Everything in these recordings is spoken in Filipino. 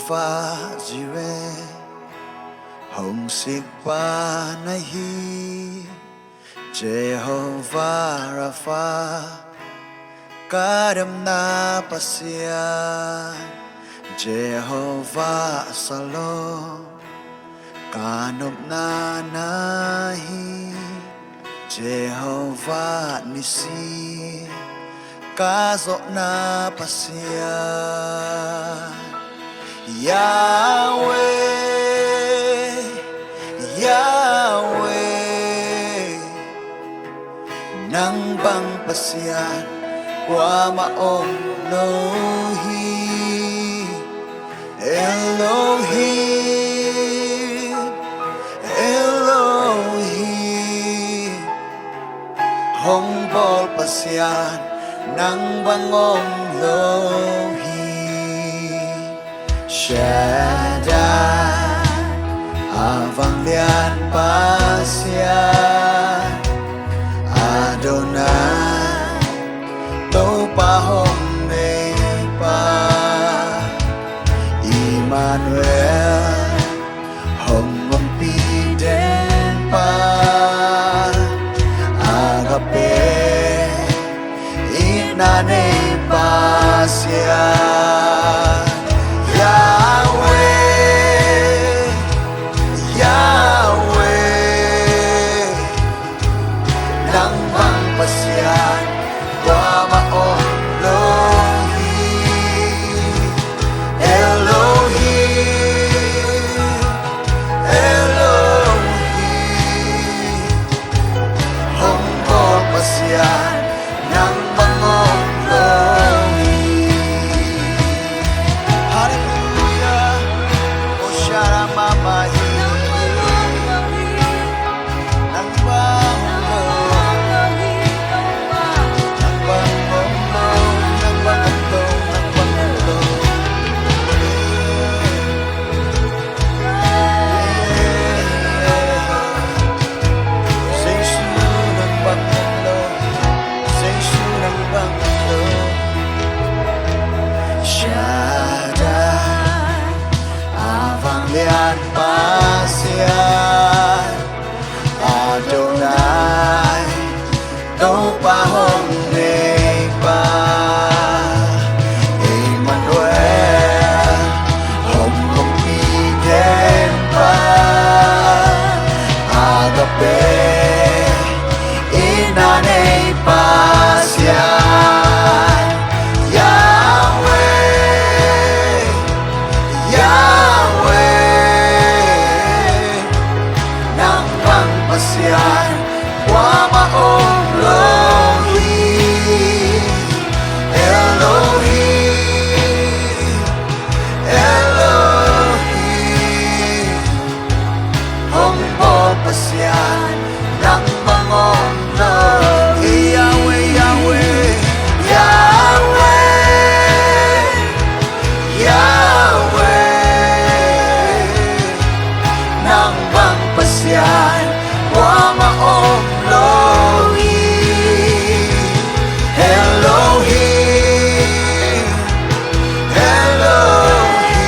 Alpha Jireh, Hong Sikpanahi, Jehovah Rapha, Kadam na pasyan, Jehovah Salom, Kanob na nahi, Jehovah Nisi, Kaso na pasyan. Yahweh, Yahweh, nang bang pasyan, wa maong lohi, Elohim, Elohim, hongbol pasyan, nang bangong lohi. Shaddai, avang lian pasyan, Adonai, tau pahong nepa, Immanuel, hong mampiden pa, agape, inane pasyan. Yahweh, Yahweh, nang bang pasyan, wa maong lohi, Elohim, Elohim, hongbol pasyan, nang bangong lohi. Hallelujah, Oshara Mamahi, nang bangong lohi, nang bangong lohi, nang bangong lohi, nang bangong lohi. Sing su nang bangong lohi, sing su nang bangong lohi. Shaddai, avang lian pasyan, Adonai, tau pahong nepa, Immanuel, hong mampiden pa, agape, inane pasyan. Yahweh, Yahweh, nang bang pasyan, wa maong lohi, Elohim, Elohim, hongbol pasyan, nang bangong lohi. Yahweh, Yahweh, Yahweh, Yahweh, nang bang pasyan, wa maong lohi, Elohim, Elohim,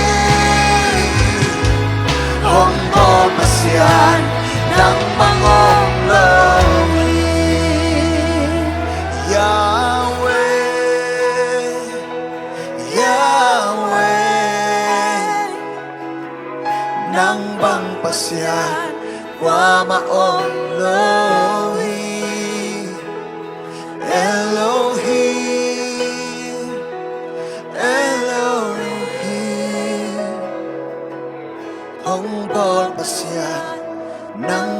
hongbol pasyan, nang bangong lohi. Yahweh, Yahweh, nang bang pasyan, wa maong lohi, Elohim, Elohim, hongbol pasyan, nang